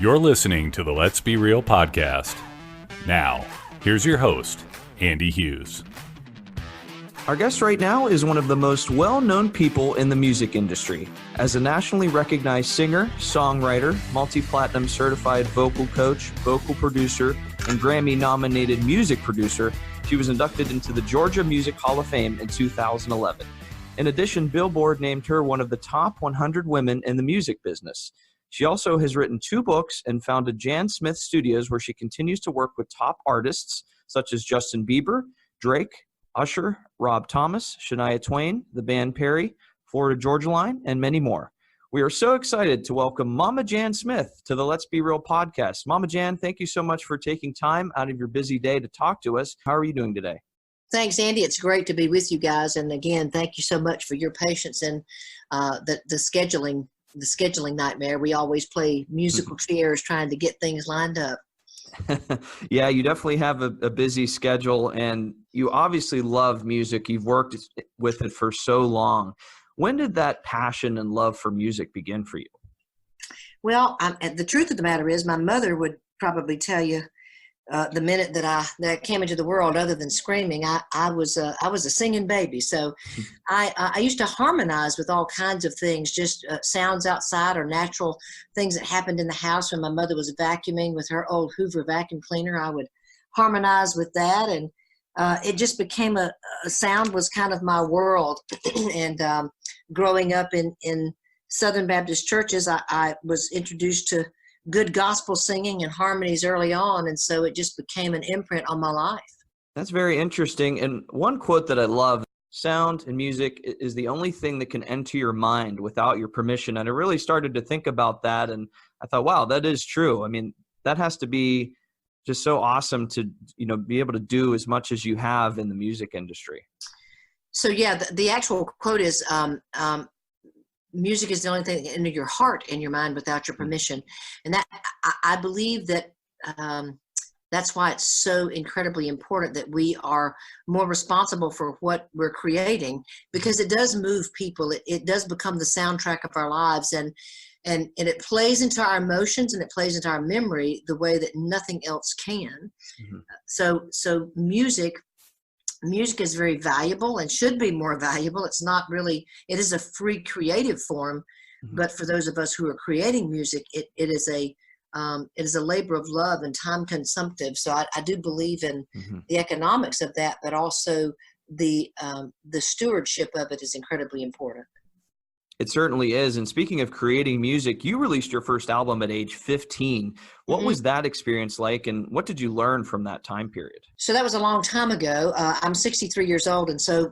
You're listening to the Let's Be Real podcast. Now, here's your host, Andy Hughes. Our guest right now is one of the most well-known people in the music industry. As a nationally recognized singer, songwriter, multi-platinum certified vocal coach, vocal producer, and Grammy-nominated music producer, she was inducted into the Georgia Music Hall of Fame in 2011. In addition, Billboard named her one of the top 100 women in the music business. She also has written 2 books and founded Jan Smith Studios, where she continues to work with top artists such as Justin Bieber, Drake, Usher, Rob Thomas, Shania Twain, the band Perry, Florida Georgia Line, and many more. We are so excited to welcome Mama Jan Smith to the Let's Be Real podcast. Mama Jan, thank you so much for taking time out of your busy day to talk to us. How are you doing today? Thanks, Andy. It's great to be with you guys. And again, thank you so much for your patience and the scheduling nightmare. We always play musical chairs trying to get things lined up. Yeah, you definitely have a busy schedule, and you obviously love music. You've worked with it for so long. When did that passion and love for music begin for you? Well, the truth of the matter is my mother would probably tell you the minute that I came into the world, other than screaming, I was a singing baby. So I used to harmonize with all kinds of things, just sounds outside or natural things that happened in the house. When my mother was vacuuming with her old Hoover vacuum cleaner, I would harmonize with that, and it just became a sound was kind of my world. And growing up in Southern Baptist churches, I was introduced to good gospel singing and harmonies early on, and so it just became an imprint on my life. That's very interesting. And one quote that I love, sound and music is the only thing that can enter your mind without your permission. And I really started to think about that, and I thought, wow, that is true. I mean, that has to be just so awesome to, be able to do as much as you have in the music industry. So yeah, the actual quote is, music is the only thing that can enter your heart and your mind without your permission. And that I believe that that's why it's so incredibly important that we are more responsible for what we're creating, because it does move people. It does become the soundtrack of our lives, and it plays into our emotions, and it plays into our memory the way that nothing else can. Mm-hmm. So music is very valuable and should be more valuable. It's not really, it is a free creative form, mm-hmm. but for those of us who are creating music, it is a labor of love and time consumptive. So I do believe in mm-hmm. the economics of that, but also the stewardship of it is incredibly important. It certainly is. And speaking of creating music, you released your first album at age 15. What mm-hmm. was that experience like, and what did you learn from that time period? So that was a long time ago. I'm 63 years old, and so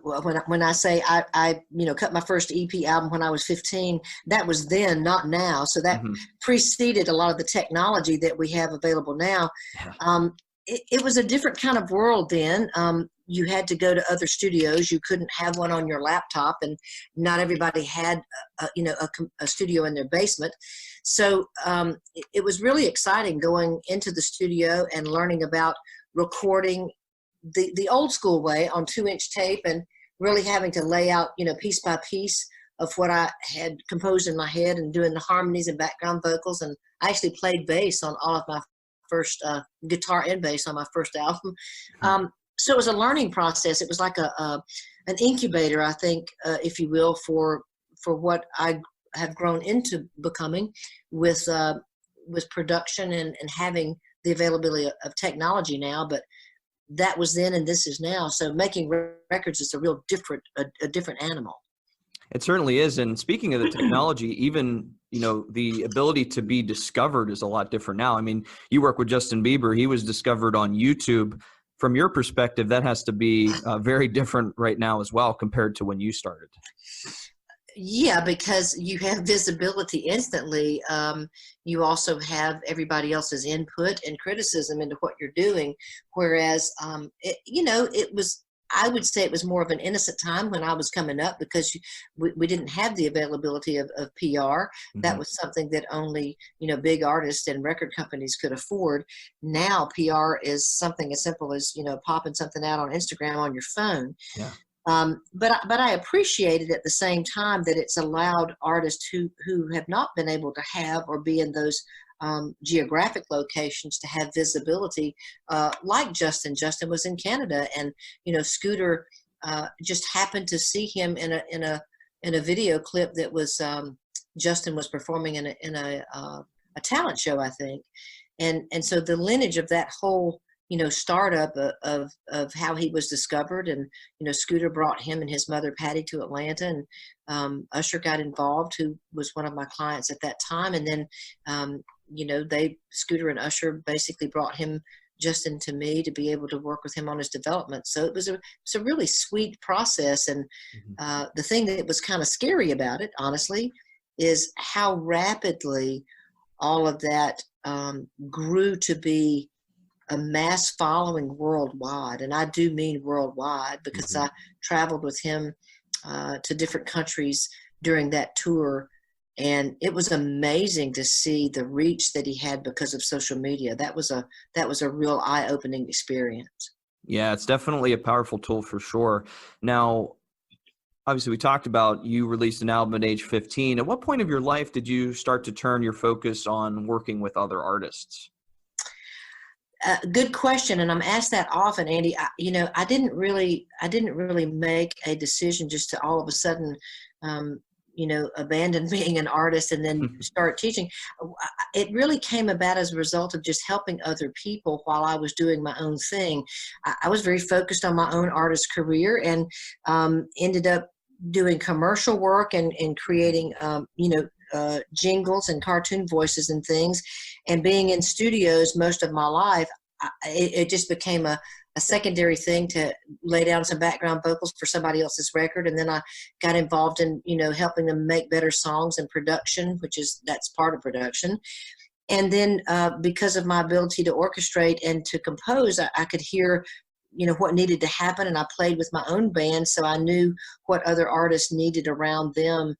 when I say I cut my first EP album when I was 15, that was then, not now. So that mm-hmm. preceded a lot of the technology that we have available now. Yeah. It was a different kind of world then. You had to go to other studios. You couldn't have one on your laptop, and not everybody had, a studio in their basement. So it was really exciting going into the studio and learning about recording the old school way on 2-inch tape, and really having to lay out, piece by piece of what I had composed in my head, and doing the harmonies and background vocals. And I actually played bass on all of my first guitar and bass on my first album. So it was a learning process. It was like an incubator, I think, if you will, for what I have grown into becoming with production and having the availability of technology now. But that was then, and this is now. So making records is a different animal. It certainly is. And speaking of the technology, even, the ability to be discovered is a lot different now. I mean, you work with Justin Bieber. He was discovered on YouTube. From your perspective, that has to be very different right now as well compared to when you started. Yeah, because you have visibility instantly. You also have everybody else's input and criticism into what you're doing. Whereas, I would say it was more of an innocent time when I was coming up, because we didn't have the availability of PR. Mm-hmm. That was something that only, big artists and record companies could afford. Now PR is something as simple as, popping something out on Instagram on your phone. Yeah. But I appreciated at the same time that it's allowed artists who have not been able to have or be in those geographic locations to have visibility, like Justin. Justin was in Canada, and Scooter just happened to see him in a video clip that was Justin was performing in a talent show, I think, and so the lineage of that whole startup of how he was discovered, and Scooter brought him and his mother Patty to Atlanta, and Usher got involved, who was one of my clients at that time, and then Scooter and Usher basically brought Justin to me to be able to work with him on his development. So it was a really sweet process, and the thing that was kind of scary about it, honestly, is how rapidly all of that grew to be a mass following worldwide. And I do mean worldwide, because I traveled with him to different countries during that tour. And it was amazing to see the reach that he had because of social media. That was a real eye-opening experience. Yeah, it's definitely a powerful tool for sure. Now, obviously, we talked about you released an album at age 15. At what point of your life did you start to turn your focus on working with other artists? Good question, and I'm asked that often, Andy. I didn't really make a decision just to all of a sudden, abandon being an artist and then start teaching. It really came about as a result of just helping other people while I was doing my own thing. I was very focused on my own artist career, and ended up doing commercial work and creating, jingles and cartoon voices and things, and being in studios most of my life. It just became a secondary thing to lay down some background vocals for somebody else's record. And then I got involved in, helping them make better songs and production, that's part of production. And then because of my ability to orchestrate and to compose, I could hear what needed to happen, and I played with my own band, so I knew what other artists needed around them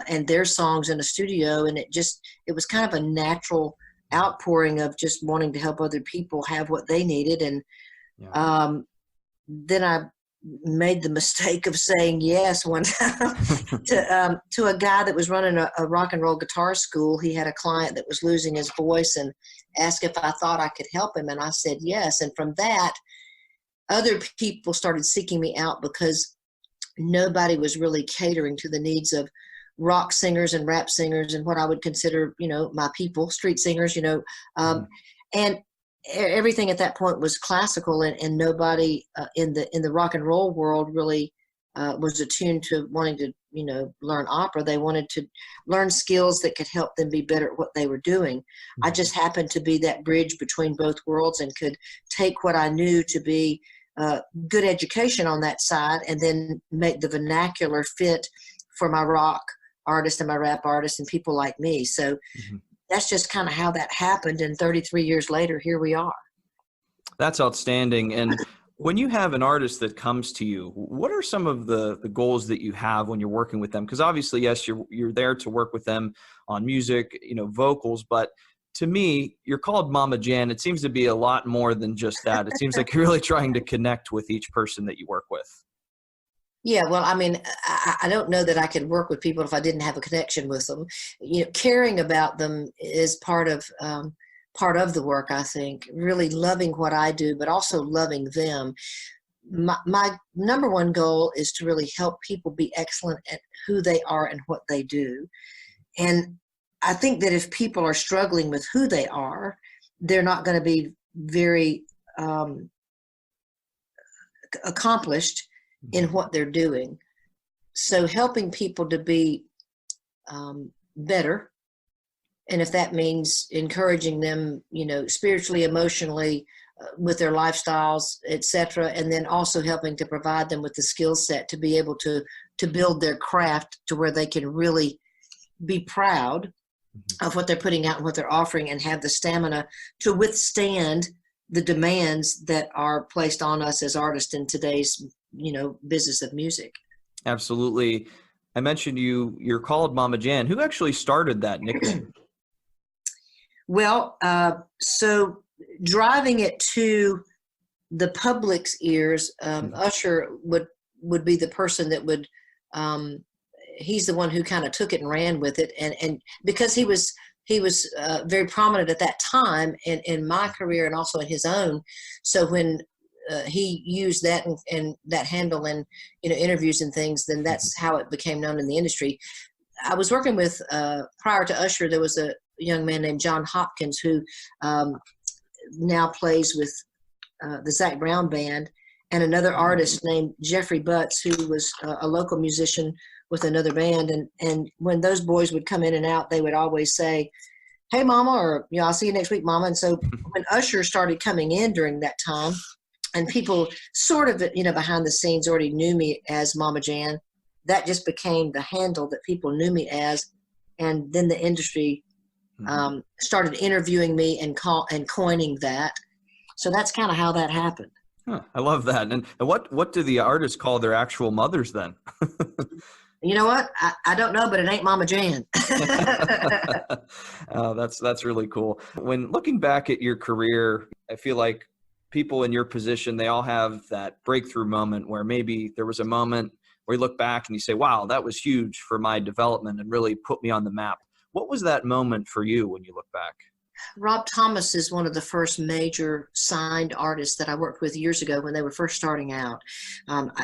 and their songs in a studio. And it was kind of a natural outpouring of just wanting to help other people have what they needed. And then I made the mistake of saying yes one time to a guy that was running a rock and roll guitar school. He had a client that was losing his voice and asked if I thought I could help him, and I said yes. And from that, other people started seeking me out, because nobody was really catering to the needs of rock singers and rap singers and what I would consider, my people, street singers, and everything at that point was classical, and nobody in the rock and roll world really was attuned to wanting to, learn opera. They wanted to learn skills that could help them be better at what they were doing. I just happened to be that bridge between both worlds, and could take what I knew to be good education on that side, and then make the vernacular fit for my rock artists and my rap artists and people like me. So that's just kind of how that happened. And 33 years later, here we are. That's outstanding. And when you have an artist that comes to you, what are some of the goals that you have when you're working with them? Because obviously, yes, you're there to work with them on music, vocals, but to me, you're called Mama Jan. It seems to be a lot more than just that. It seems like you're really trying to connect with each person that you work with. Yeah, well, I mean, I don't know that I could work with people if I didn't have a connection with them. Caring about them is part of the work, I think. Really loving what I do, but also loving them. My number one goal is to really help people be excellent at who they are and what they do. And I think that if people are struggling with who they are, they're not going to be very accomplished in what they're doing. So helping people to be better, and if that means encouraging them, spiritually, emotionally, with their lifestyles, etc., and then also helping to provide them with the skill set to be able to build their craft to where they can really be proud of what they're putting out and what they're offering, and have the stamina to withstand the demands that are placed on us as artists in today's business of music. Absolutely. I mentioned you're called Mama Jan. Who actually started that nickname? Well, so driving it to the public's ears, Usher would would be the person that would, he's the one who kind of took it and ran with it. And because he was very prominent at that time in my career and also in his own. So when he used that and that handle in, interviews and things, then that's how it became known in the industry. I was working with, prior to Usher, there was a young man named John Hopkins who now plays with the Zac Brown Band, and another artist named Jeffrey Butts, who was a local musician with another band. And when those boys would come in and out, they would always say, "Hey, Mama," or, "I'll see you next week, Mama." And so when Usher started coming in during that time, and people sort of, behind the scenes already knew me as Mama Jan, that just became the handle that people knew me as. And then the industry started interviewing me and coining that. So that's kind of how that happened. Huh, I love that. And what do the artists call their actual mothers then? You know what? I don't know, but it ain't Mama Jan. Oh, that's really cool. When looking back at your career, I feel like people in your position, they all have that breakthrough moment where maybe there was a moment where you look back and you say, wow, that was huge for my development and really put me on the map. What was that moment for you when you look back? Rob Thomas is one of the first major signed artists that I worked with years ago when they were first starting out.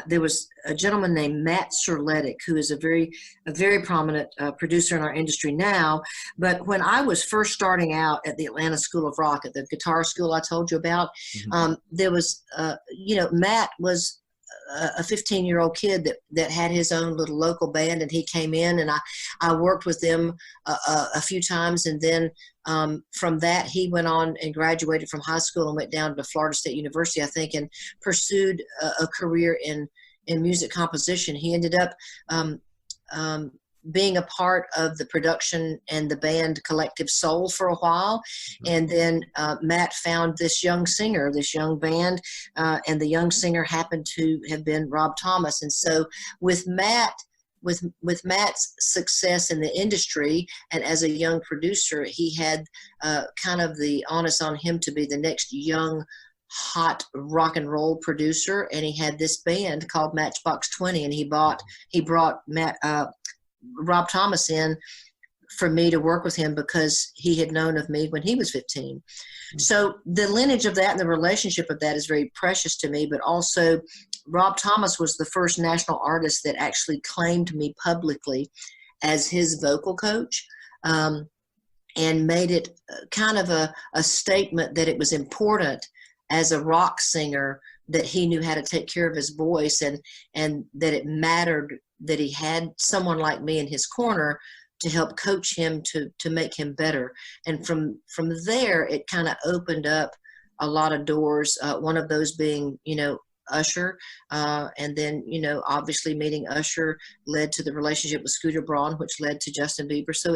There was a gentleman named Matt Serletic, who is a very prominent producer in our industry now. But when I was first starting out at the Atlanta School of Rock, at the guitar school I told you about, there was, Matt was a 15-year-old kid that had his own little local band, and he came in, and I worked with them a few times, and then from that he went on and graduated from high school and went down to Florida State University, I think, and pursued a career in music composition. He ended up being a part of the production and the band Collective Soul for a while. And then Matt found this young singer, this young band, and the young singer happened to have been Rob Thomas. And so with Matt's success in the industry and as a young producer, he had kind of the onus on him to be the next young, hot rock and roll producer. And he had this band called Matchbox 20, and he brought Rob Thomas in for me to work with him because he had known of me when he was 15. So the lineage of that and the relationship of that is very precious to me, but also Rob Thomas was the first national artist that actually claimed me publicly as his vocal coach, and made it kind of a statement that it was important as a rock singer that he knew how to take care of his voice, and that it mattered that he had someone like me in his corner to help coach him to make him better. And from there, it kind of opened up a lot of doors. One of those being, Usher. And then, obviously meeting Usher led to the relationship with Scooter Braun, which led to Justin Bieber. So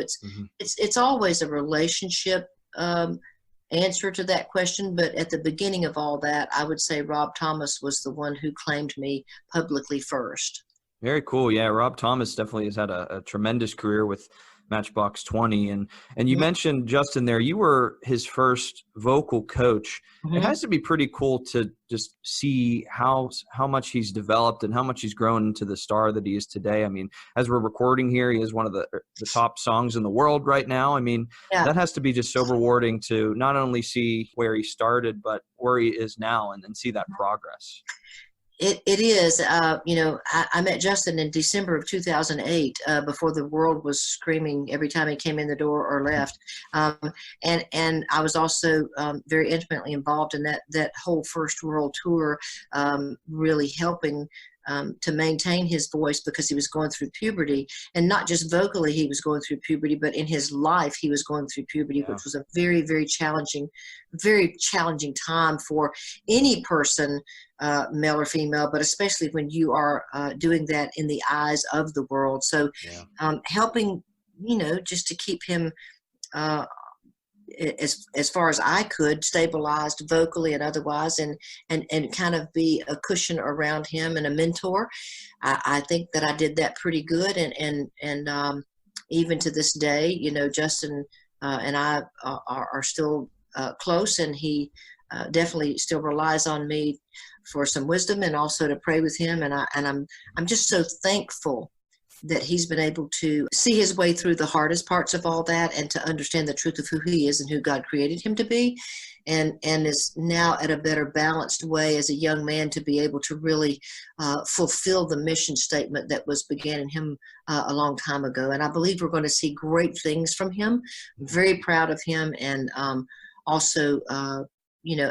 it's always a relationship answer to that question. But at the beginning of all that, I would say Rob Thomas was the one who claimed me publicly first. Very cool. Yeah, Rob Thomas definitely has had a tremendous career with Matchbox 20. And you mentioned, Justin, there, you were his first vocal coach. It has to be pretty cool to just see how much he's developed and how much he's grown into the star that he is today. I mean, as we're recording here, he is one of the top songs in the world right now. I mean, that has to be just so rewarding to not only see where he started, but where he is now and see that progress. It is. I met Justin in December of 2008, before the world was screaming every time he came in the door or left. And I was also very intimately involved in that whole first world tour, really helping to maintain his voice because he was going through puberty, and not just vocally he was going through puberty, but in his life he was going through puberty, which was a very, very challenging time for any person, male or female, but especially when you are doing that in the eyes of the world. So helping, just to keep him as far as I could, stabilized vocally and otherwise, and kind of be a cushion around him and a mentor. I think that I did that pretty good, and even to this day, Justin and I are still close, and he definitely still relies on me for some wisdom and also to pray with him. And I'm just so thankful that he's been able to see his way through the hardest parts of all that and to understand the truth of who he is and who God created him to be, and is now at a better balanced way as a young man to be able to really fulfill the mission statement that was began in him a long time ago. And I believe we're going to see great things from him. I'm very proud of him, and also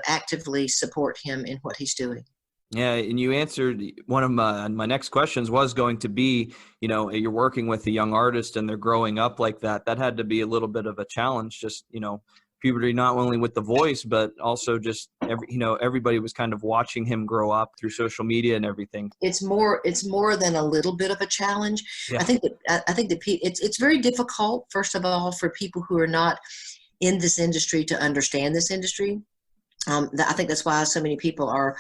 actively support him in what he's doing. Yeah, and you answered one of my next questions was going to be, you're working with a young artist and they're growing up like that. That had to be a little bit of a challenge, just, puberty, not only with the voice, but also just everybody was kind of watching him grow up through social media and everything. It's more than a little bit of a challenge. Yeah. I think that it's very difficult, first of all, for people who are not in this industry to understand this industry. I think that's why so many people are,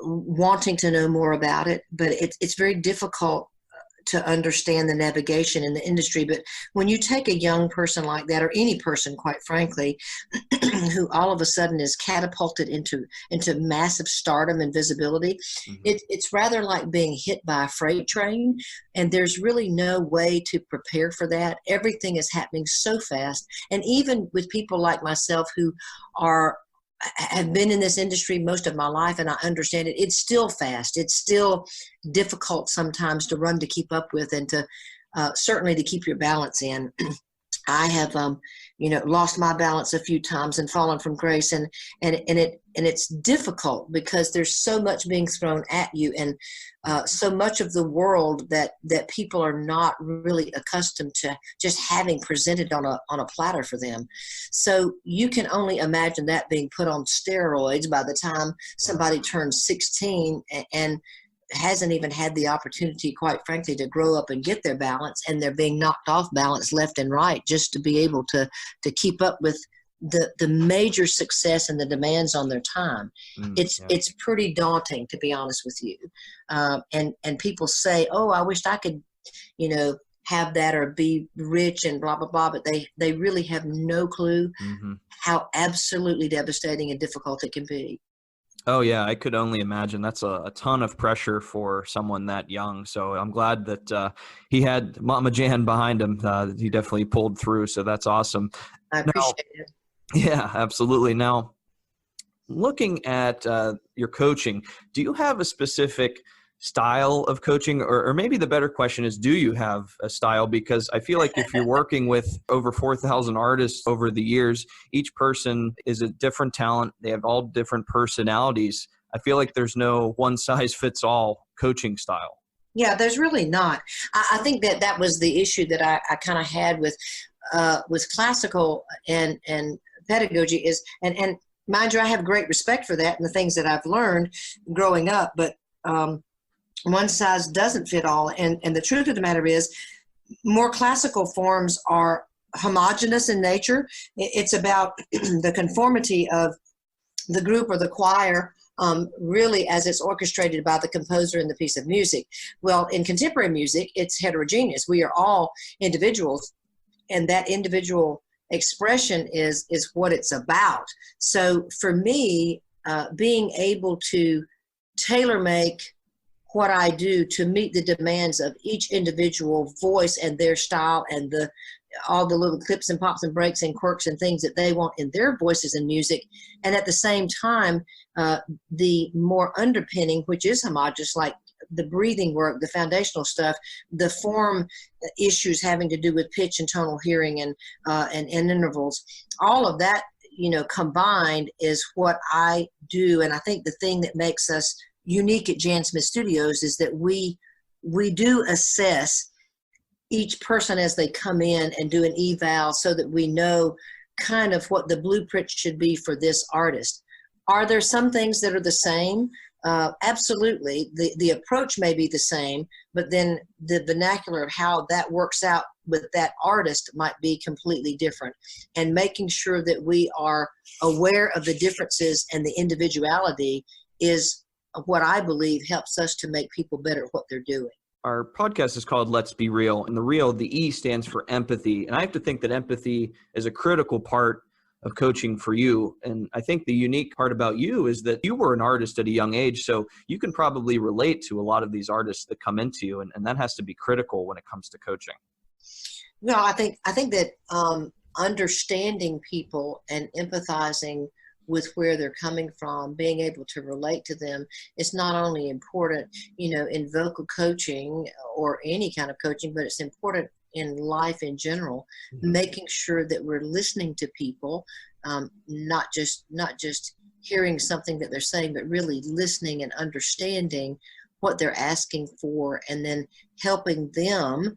wanting to know more about it, but it's very difficult to understand the navigation in the industry. But when you take a young person like that, or any person, quite frankly, who all of a sudden is catapulted into massive stardom and visibility, it's rather like being hit by a freight train, and there's really no way to prepare for that. Everything is happening so fast, and even with people like myself who have been in this industry most of my life, and I understand it, it's still fast. It's still difficult sometimes to run, to keep up with, and to certainly to keep your balance in. I have, lost my balance a few times and fallen from grace, and it's difficult because there's so much being thrown at you, and so much of the world that people are not really accustomed to just having presented on a platter for them. So you can only imagine that being put on steroids by the time somebody turns 16 and hasn't even had the opportunity, quite frankly, to grow up and get their balance, and they're being knocked off balance left and right just to be able to keep up with the major success and the demands on their time. It's pretty daunting, to be honest with you. And people say, oh, I wished I could, have that or be rich and blah, blah, blah, but they really have no clue how absolutely devastating and difficult it can be. Oh, yeah, I could only imagine. That's a ton of pressure for someone that young. So I'm glad that he had Mama Jan behind him. He definitely pulled through. So that's awesome. I appreciate it. Yeah, absolutely. Now, looking at your coaching, do you have a specific style of coaching, or maybe the better question is, do you have a style? Because I feel like if you're working with over 4,000 artists over the years, each person is a different talent. They have all different personalities. I feel like there's no one size fits all coaching style. Yeah, there's really not. I think that was the issue that I kind of had with classical and pedagogy is, and mind you, I have great respect for that and the things that I've learned growing up, but one size doesn't fit all. And the truth of the matter is, more classical forms are homogeneous in nature. It's about the conformity of the group or the choir, really as it's orchestrated by the composer in the piece of music. Well, in contemporary music, it's heterogeneous. We are all individuals, and that individual expression is what it's about. So for me, being able to tailor make what I do to meet the demands of each individual voice and their style, and all the little clips and pops and breaks and quirks and things that they want in their voices and music. And at the same time, the more underpinning, which is homogeneous, like the breathing work, the foundational stuff, the form issues having to do with pitch and tonal hearing and intervals, all of that, combined is what I do. And I think the thing that makes us unique at Jan Smith Studios is that we do assess each person as they come in and do an eval so that we know kind of what the blueprint should be for this artist. Are there some things that are the same? Absolutely. The approach may be the same, but then the vernacular of how that works out with that artist might be completely different. And making sure that we are aware of the differences and the individuality is what I believe helps us to make people better at what they're doing. Our podcast is called Let's Be Real, and the E stands for empathy. And I have to think that empathy is a critical part of coaching for you. And I think the unique part about you is that you were an artist at a young age, so you can probably relate to a lot of these artists that come into you, and that has to be critical when it comes to coaching. No, I think that understanding people and empathizing with where they're coming from, being able to relate to them is not only important, in vocal coaching or any kind of coaching, but it's important in life in general, making sure that we're listening to people, not just hearing something that they're saying, but really listening and understanding what they're asking for, and then helping them,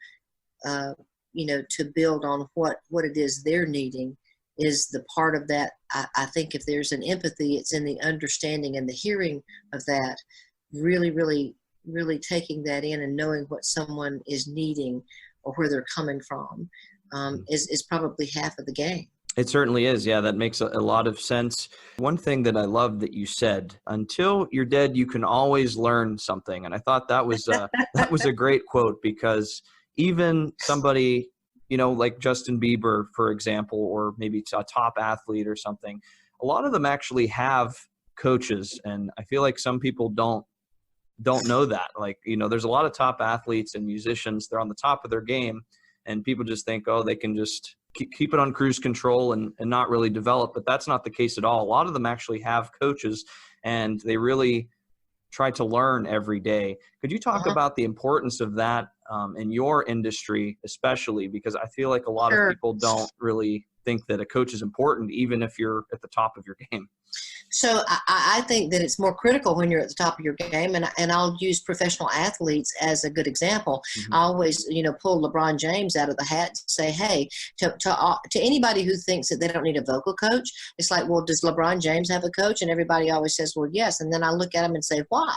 to build on what it is they're needing is the part of that. I think if there's an empathy, it's in the understanding and the hearing of that, really, really, really taking that in and knowing what someone is needing or where they're coming from, is probably half of the game. It certainly is. Yeah, that makes a lot of sense. One thing that I love that you said, until you're dead, you can always learn something. And I thought that was that was a great quote, because even somebody, like Justin Bieber, for example, or maybe a top athlete or something, a lot of them actually have coaches. And I feel like some people don't know that. Like, there's a lot of top athletes and musicians, they're on the top of their game, and people just think, oh, they can just keep it on cruise control and not really develop. But that's not the case at all. A lot of them actually have coaches, and they really try to learn every day. Could you talk about the importance of that in your industry, especially? Because I feel like a lot of people don't really think that a coach is important, even if you're at the top of your game. So I think that it's more critical when you're at the top of your game, and I'll use professional athletes as a good example. I always, pull LeBron James out of the hat and say, hey, to anybody who thinks that they don't need a vocal coach, it's like, well, does LeBron James have a coach? And everybody always says, well, yes. And then I look at him and say, why?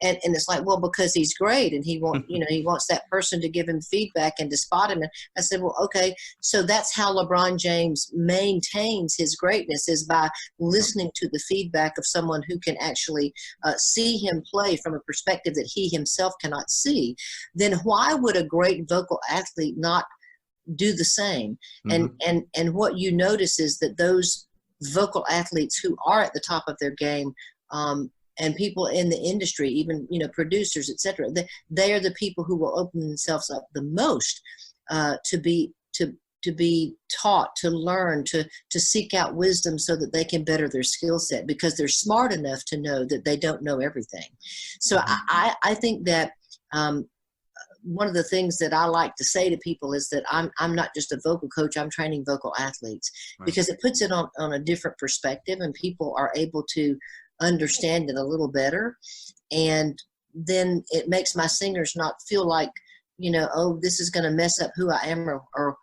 And it's like, well, because he's great, and he wants that person to give him feedback and to spot him. And I said, well, okay, so that's how LeBron James maintains his greatness, is by listening to the feedback of someone who can actually see him play from a perspective that he himself cannot see. Then why would a great vocal athlete not do the same? And what you notice is that those vocal athletes who are at the top of their game, and people in the industry, even producers, etc., they are the people who will open themselves up the most to be taught, to learn, to seek out wisdom so that they can better their skill set, because they're smart enough to know that they don't know everything. So I think that one of the things that I like to say to people is that I'm not just a vocal coach, I'm training vocal athletes, because it puts it on a different perspective, and people are able to understand it a little better. And then it makes my singers not feel like, oh, this is going to mess up who I am or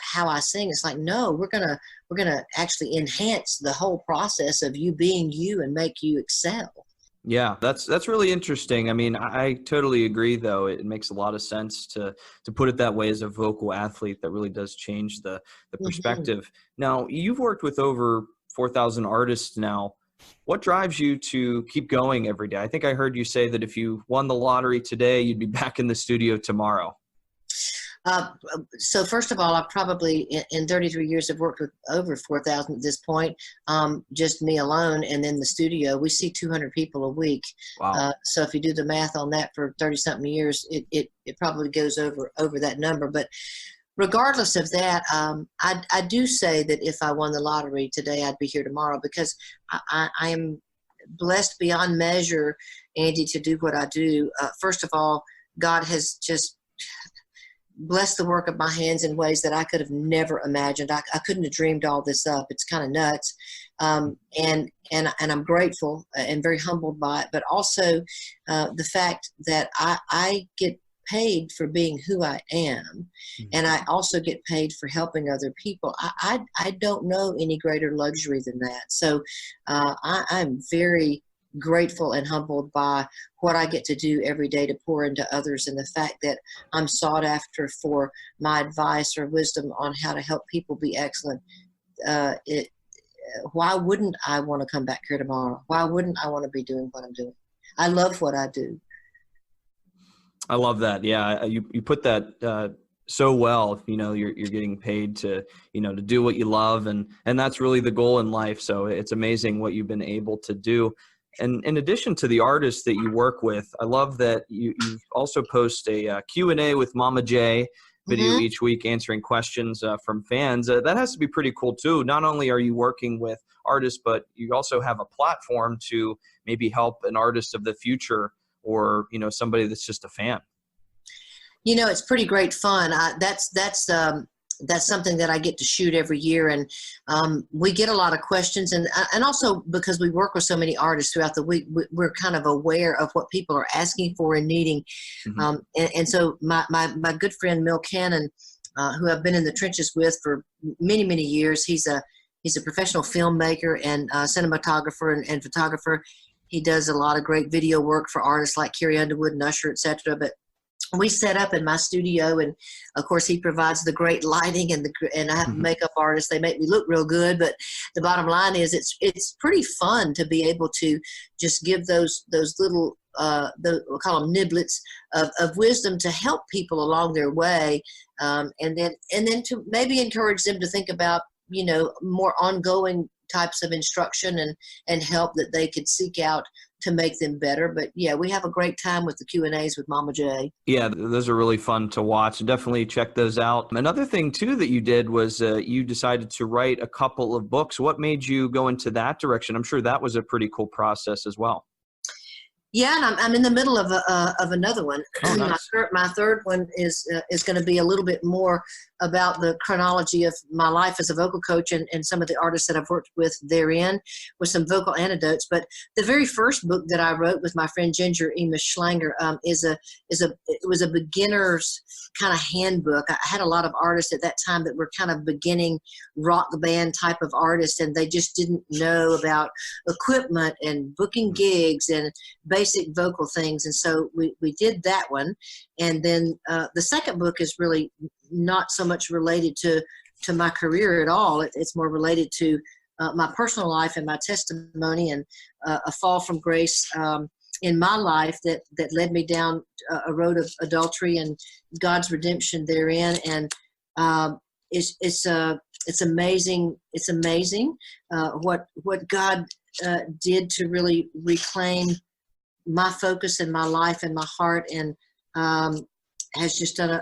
how I sing. It's like, no, we're gonna actually enhance the whole process of you being you and make you excel. Yeah, that's really interesting. I mean, I totally agree, though. It makes a lot of sense to put it that way. As a vocal athlete, that really does change the perspective. Now, you've worked with over 4,000 artists now. What drives you to keep going every day? I think I heard you say that if you won the lottery today, you'd be back in the studio tomorrow. So first of all, I've probably in 33 years have worked with over 4,000 at this point, just me alone. And in the studio, we see 200 people a week. Wow. So if you do the math on that for 30 something years, it probably goes over that number. But regardless of that, I do say that if I won the lottery today, I'd be here tomorrow, because I am blessed beyond measure, Andy, to do what I do. First of all, God has just bless the work of my hands in ways that I could have never imagined. I couldn't have dreamed all this up. It's kind of nuts. And I'm grateful and very humbled by it, but also the fact that I get paid for being who I am. And I also get paid for helping other people. I don't know any greater luxury than that. So I'm very grateful and humbled by what I get to do every day to pour into others, and the fact that I'm sought after for my advice or wisdom on how to help people be excellent. Why wouldn't I want to come back here tomorrow? Why wouldn't I want to be doing what I'm doing? I love what I do. I love that. Yeah, you put that so well. You're getting paid to to do what you love, and that's really the goal in life. So it's amazing what you've been able to do. And in addition to the artists that you work with, I love that you also post a Q&A with Mama J video Mm-hmm. each week, answering questions from fans. That has to be pretty cool too. Not only are you working with artists, but you also have a platform to maybe help an artist of the future, or somebody that's just a fan. It's pretty great fun. That's something that I get to shoot every year, and we get a lot of questions, and also because we work with so many artists throughout the week, we're kind of aware of what people are asking for and needing. Mm-hmm. And so my good friend Mil Cannon, who I've been in the trenches with for many years, he's a professional filmmaker and cinematographer and photographer. He does a lot of great video work for artists like Carrie Underwood and Usher, etc. But we set up in my studio, and of course he provides the great lighting, and I have Mm-hmm. makeup artists. They make me look real good, but the bottom line is it's pretty fun to be able to just give those little we'll call them niblets of wisdom to help people along their way, and then to maybe encourage them to think about more ongoing types of instruction and help that they could seek out to make them better. But yeah, we have a great time with the Q&As with Mama J. Yeah, those are really fun to watch. Definitely check those out. Another thing too that you did was you decided to write a couple of books. What made you go into that direction? I'm sure that was a pretty cool process as well. Yeah, and I'm in the middle of another one. Oh, nice. My third one is going to be a little bit more about the chronology of my life as a vocal coach and some of the artists that I've worked with therein, with some vocal anecdotes. But the very first book that I wrote with my friend Ginger Emis Schlanger it was a beginner's kind of handbook. I had a lot of artists at that time that were kind of beginning rock band type of artists, and they just didn't know about equipment and booking gigs and basic vocal things. And so we did that one. And then the second book is really not so much related to my career at all. It's more related to my personal life and my testimony, and a fall from grace in my life that led me down a road of adultery and God's redemption therein. And it's amazing. It's amazing what God did to really reclaim my focus and my life and my heart, and has just done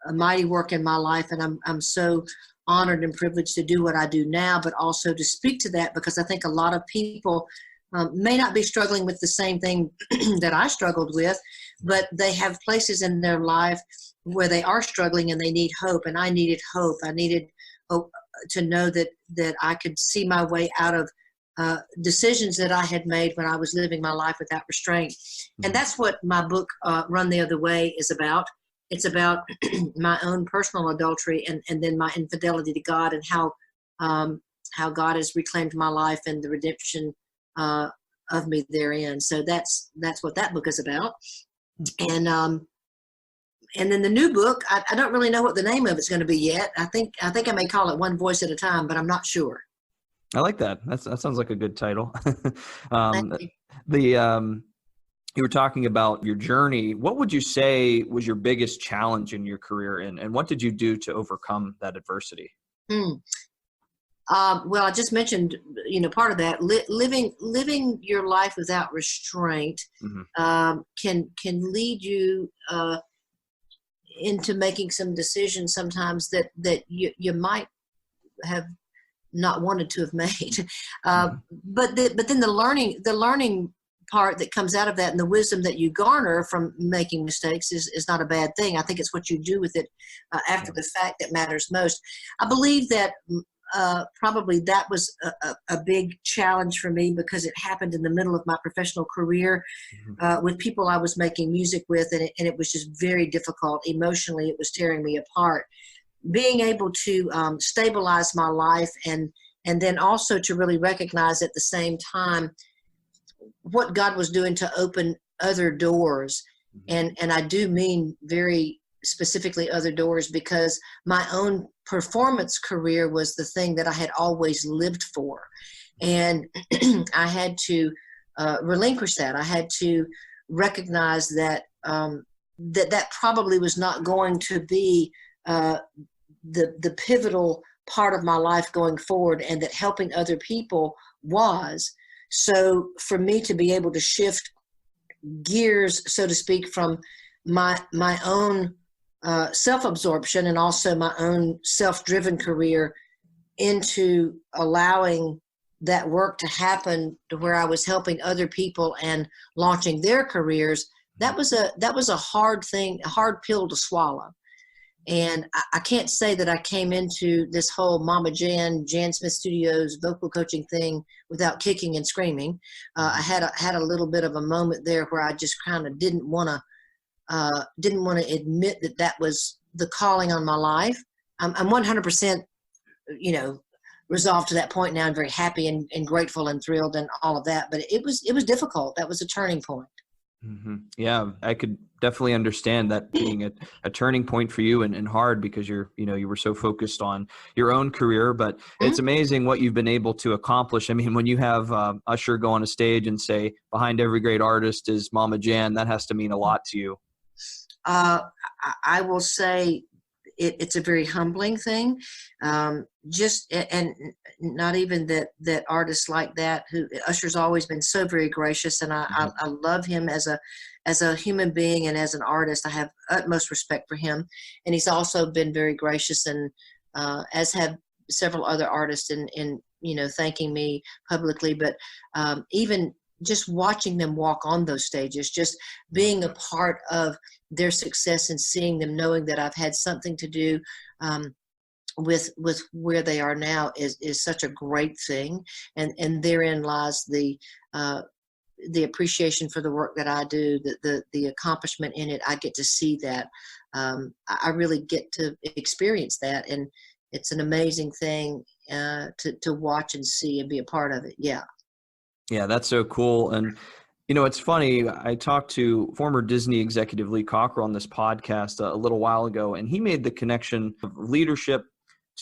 a mighty work in my life. And I'm so honored and privileged to do what I do now, but also to speak to that, because I think a lot of people may not be struggling with the same thing that I struggled with, but they have places in their life where they are struggling and they need hope. And I needed hope. I needed hope to know that I could see my way out of decisions that I had made when I was living my life without restraint. And that's what my book, Run the Other Way, is about. It's about my own personal adultery and then my infidelity to God, and how God has reclaimed my life and the redemption of me therein. So that's what that book is about. And then the new book, I don't really know what the name of it's going to be yet. I think I may call it One Voice at a Time, but I'm not sure. I like that. That sounds like a good title. Thank You. You were talking about your journey. What would you say was your biggest challenge in your career, and what did you do to overcome that adversity? Well, I just mentioned, part of that, living your life without restraint can lead you into making some decisions sometimes that you might have not wanted to have made. But then the learning part that comes out of that, and the wisdom that you garner from making mistakes is not a bad thing. I think it's what you do with it after the fact that matters most. I believe that probably that was a big challenge for me, because it happened in the middle of my professional career with people I was making music with, and it was just very difficult. Emotionally, it was tearing me apart. Being able to stabilize my life, and then also to really recognize at the same time what God was doing to open other doors. And I do mean very specifically other doors, because my own performance career was the thing that I had always lived for. And I had to relinquish that. I had to recognize that that probably was not going to be the pivotal part of my life going forward, and that helping other people was. So for me to be able to shift gears, so to speak, from my own self-absorption and also my own self-driven career into allowing that work to happen to where I was helping other people and launching their careers, that was a hard pill to swallow. And I can't say that I came into this whole Mama Jan Smith Studios vocal coaching thing without kicking and screaming. I had a little bit of a moment there where I just kind of didn't want to admit that was the calling on my life. I'm 100%, resolved to that point now. I'm very happy and grateful and thrilled and all of that. But it was difficult. That was a turning point. Mm-hmm. Yeah, I could definitely understand that being a turning point for you and hard, because you were so focused on your own career. But it's amazing what you've been able to accomplish. I mean, when you have Usher go on a stage and say, behind every great artist is Mama Jan, that has to mean a lot to you. I will say it's a very humbling thing. And not even that artists like that, who Usher's always been so very gracious, and I love him as a human being and as an artist. I have utmost respect for him, and he's also been very gracious, and as have several other artists in thanking me publicly. But even just watching them walk on those stages, just being a part of their success and seeing them, knowing that I've had something to do with where they are now is such a great thing. And therein lies the appreciation for the work that I do, the accomplishment in it. I get to see that. I really get to experience that. And it's an amazing thing to watch and see and be a part of it. Yeah. Yeah, that's so cool. And, it's funny. I talked to former Disney executive Lee Cockrell on this podcast a little while ago, and he made the connection of leadership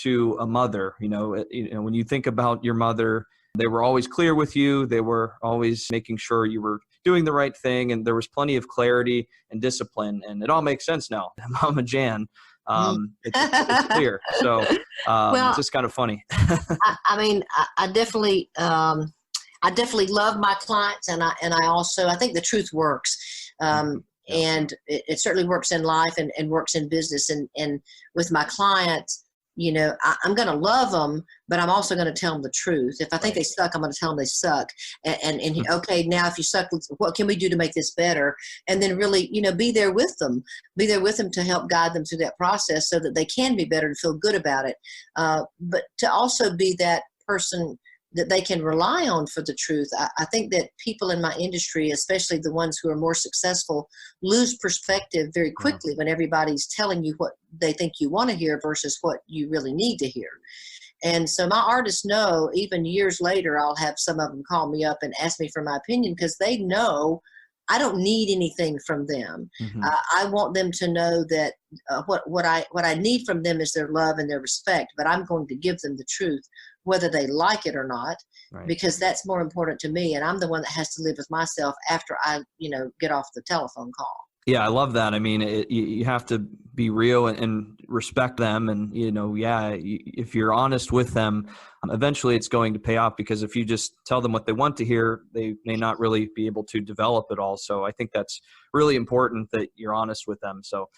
to a mother. When you think about your mother, they were always clear with you. They were always making sure you were doing the right thing, and there was plenty of clarity and discipline, and it all makes sense now. Mama Jan, it's clear. So it's just kind of funny. I definitely love my clients, and I also, I think the truth works. And it certainly works in life and works in business. And with my clients, I'm going to love them, but I'm also going to tell them the truth. If I think they suck, I'm going to tell them they suck. And okay, now if you suck, what can we do to make this better? And then really, be there with them to help guide them through that process so that they can be better and feel good about it. But to also be that person that they can rely on for the truth. I think that people in my industry, especially the ones who are more successful, lose perspective very quickly when everybody's telling you what they think you want to hear versus what you really need to hear. And so my artists know, even years later, I'll have some of them call me up and ask me for my opinion, because they know I don't need anything from them. I want them to know that what I need from them is their love and their respect, but I'm going to give them the truth, whether they like it or not, because that's more important to me. And I'm the one that has to live with myself after I, get off the telephone call. Yeah, I love that. I mean, you have to be real and respect them. And, if you're honest with them, eventually it's going to pay off, because if you just tell them what they want to hear, they may not really be able to develop it all. So I think that's really important that you're honest with them. So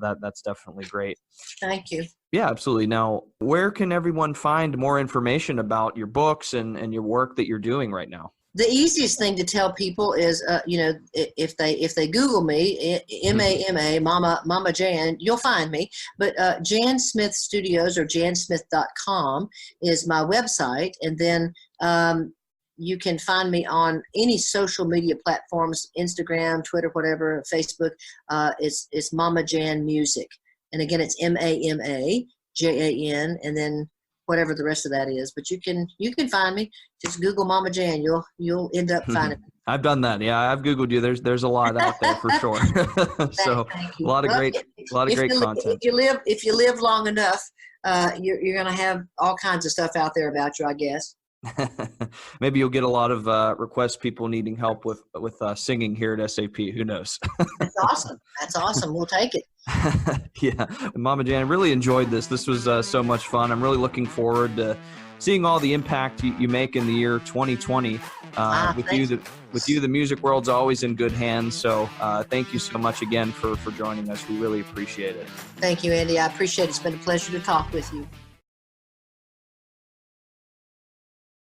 that's definitely great. Thank you. Yeah, absolutely. Now, where can everyone find more information about your books and your work that you're doing right now? The easiest thing to tell people is, if they Google me, M-A-M-A, Mama Jan, you'll find me. But Jan Smith Studios, or jansmith.com, is my website. And then you can find me on any social media platforms, Instagram, Twitter, whatever, Facebook. It's Mama Jan Music. And again, it's MAMAJAN, and then whatever the rest of that is. But you can find me. Just Google Mama Jan. You'll end up finding me. I've done that. Yeah, I've Googled you. There's a lot out there for sure. So a lot of great content. If you live long enough, you're going to have all kinds of stuff out there about you, I guess. Maybe you'll get a lot of requests, people needing help with singing here at SAP. Who knows? That's awesome. That's awesome. We'll take it. Yeah. Mama Jan, I really enjoyed this. This was so much fun. I'm really looking forward to seeing all the impact you make in the year 2020. With you, the music world's always in good hands. So thank you so much again for joining us. We really appreciate it. Thank you, Andy. I appreciate it. It's been a pleasure to talk with you.